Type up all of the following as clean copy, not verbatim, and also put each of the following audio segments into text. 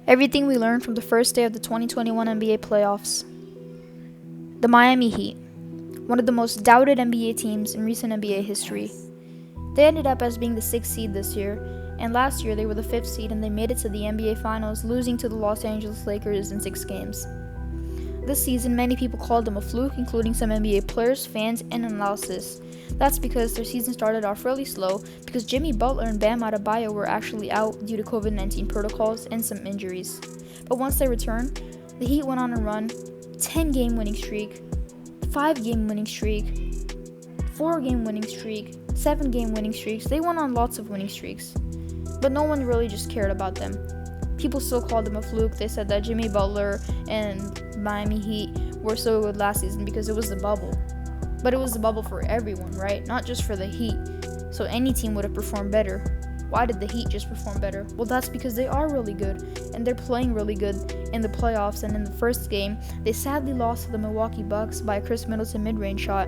Everything we learned from the first day of the 2021 NBA playoffs. The Miami Heat, one of the most doubted NBA teams in recent NBA history. They ended up as being the 6th seed this year, and last year they were the 5th seed and they made it to the NBA Finals, losing to the Los Angeles Lakers in 6 games. This season, many people called them a fluke, including some NBA players, fans, and analysis. That's because their season started off really slow because Jimmy Butler and Bam Adebayo were actually out due to COVID-19 protocols and some injuries. But once they returned, the Heat went on a run, 10-game winning streak, 5-game winning streak, 4-game winning streak, 7-game winning streaks. They went on lots of winning streaks. But no one really just cared about them. People still called them a fluke. They said that Jimmy Butler and Miami Heat were so good last season because it was the bubble. But it was the bubble for everyone, right? Not just for the Heat. So any team would have performed better. Why did the Heat just perform better? Well, that's because they are really good, and they're playing really good in the playoffs. And in the first game, they sadly lost to the Milwaukee Bucks by a Chris Middleton mid-range shot.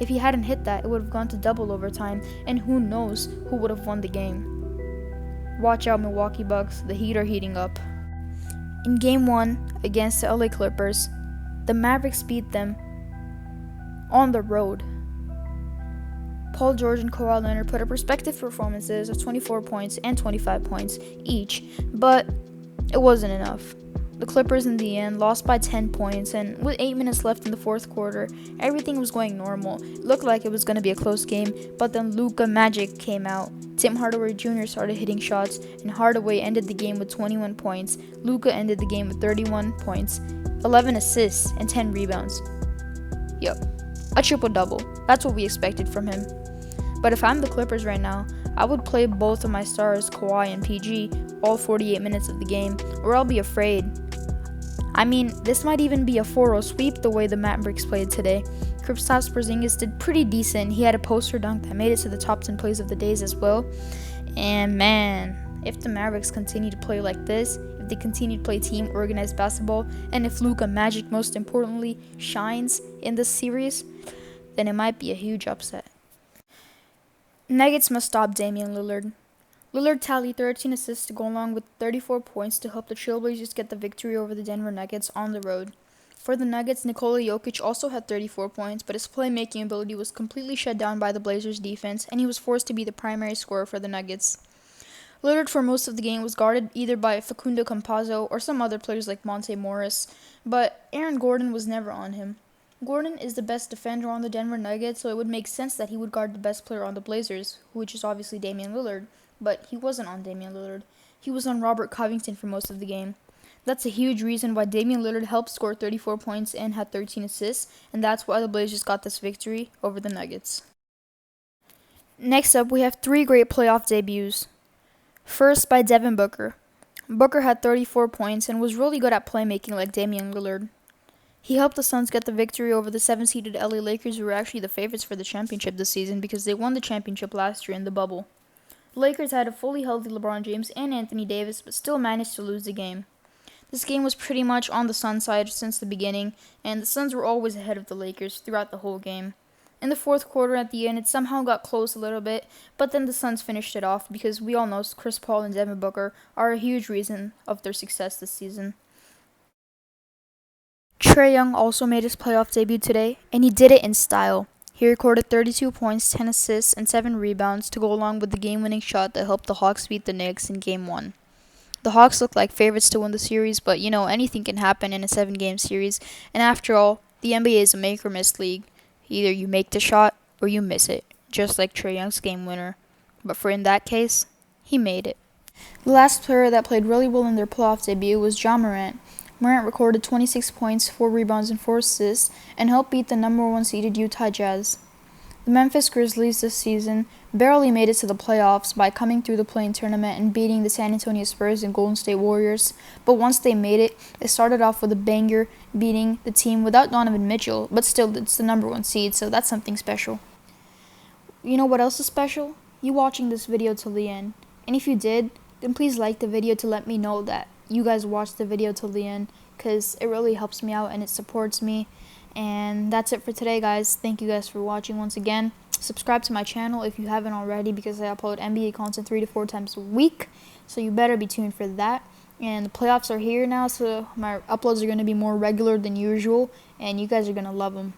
If he hadn't hit that, it would have gone to double overtime, and who knows who would have won the game. Watch out, Milwaukee Bucks. The Heat are heating up. In Game 1 against the LA Clippers, the Mavericks beat them on the road. Paul George and Kawhi Leonard put up respective performances of 24 points and 25 points each, but it wasn't enough. The Clippers in the end lost by 10 points, and with 8 minutes left in the fourth quarter, everything was going normal. It looked like it was going to be a close game, but then Luka Magic came out. Tim Hardaway Jr. started hitting shots, and Hardaway ended the game with 21 points. Luka ended the game with 31 points, 11 assists, and 10 rebounds. Yup, a triple-double. That's what we expected from him. But if I'm the Clippers right now, I would play both of my stars, Kawhi and PG, all 48 minutes of the game, or I'll be afraid. I mean, this might even be a 4-0 sweep the way the Mavericks played today. Kristaps Porzingis did pretty decent. He had a poster dunk that made it to the top 10 plays of the days as well. And man, if the Mavericks continue to play like this, if they continue to play team organized basketball, and if Luka Magic most importantly shines in this series, then it might be a huge upset. Nuggets must stop Damian Lillard. Lillard tallied 13 assists to go along with 34 points to help the Trailblazers get the victory over the Denver Nuggets on the road. For the Nuggets, Nikola Jokic also had 34 points, but his playmaking ability was completely shut down by the Blazers' defense, and he was forced to be the primary scorer for the Nuggets. Lillard for most of the game was guarded either by Facundo Campazzo or some other players like Monte Morris, but Aaron Gordon was never on him. Gordon is the best defender on the Denver Nuggets, so it would make sense that he would guard the best player on the Blazers, which is obviously Damian Lillard, but he wasn't on Damian Lillard. He was on Robert Covington for most of the game. That's a huge reason why Damian Lillard helped score 34 points and had 13 assists, and that's why the Blazers got this victory over the Nuggets. Next up, we have 3 great playoff debuts. First, by Devin Booker. Booker had 34 points and was really good at playmaking like Damian Lillard. He helped the Suns get the victory over the 7-seeded LA Lakers, who were actually the favorites for the championship this season because they won the championship last year in the bubble. The Lakers had a fully healthy LeBron James and Anthony Davis, but still managed to lose the game. This game was pretty much on the Suns' side since the beginning, and the Suns were always ahead of the Lakers throughout the whole game. In the fourth quarter at the end, it somehow got close a little bit, but then the Suns finished it off because we all know Chris Paul and Devin Booker are a huge reason of their success this season. TRAE Young also made his playoff debut today, and he did it in style. He recorded 32 points, 10 assists, and 7 rebounds to go along with the game-winning shot that helped the Hawks beat the Knicks in Game 1. The Hawks look like favorites to win the series, but anything can happen in a 7-game series, and after all, the NBA is a make-or-miss league. Either you make the shot or you miss it, just like TRAE Young's game winner. But for in that case, he made it. The last player that played really well in their playoff debut was Ja Morant. Morant recorded 26 points, 4 rebounds, and 4 assists, and helped beat the number 1 seeded Utah Jazz. The Memphis Grizzlies this season barely made it to the playoffs by coming through the play-in tournament and beating the San Antonio Spurs and Golden State Warriors, but once they made it, they started off with a banger, beating the team without Donovan Mitchell, but still it's the number 1 seed, so that's something special. You know what else is special? You watching this video till the end. And if you did, then please like the video to let me know that you guys watched the video till the end, because it really helps me out and it supports me. And that's it for today, guys. Thank you guys for watching once again. Subscribe to my channel if you haven't already, because I upload NBA content 3 to 4 times a week, so you better be tuned for that. And the playoffs are here now, so my uploads are going to be more regular than usual, and you guys are going to love them.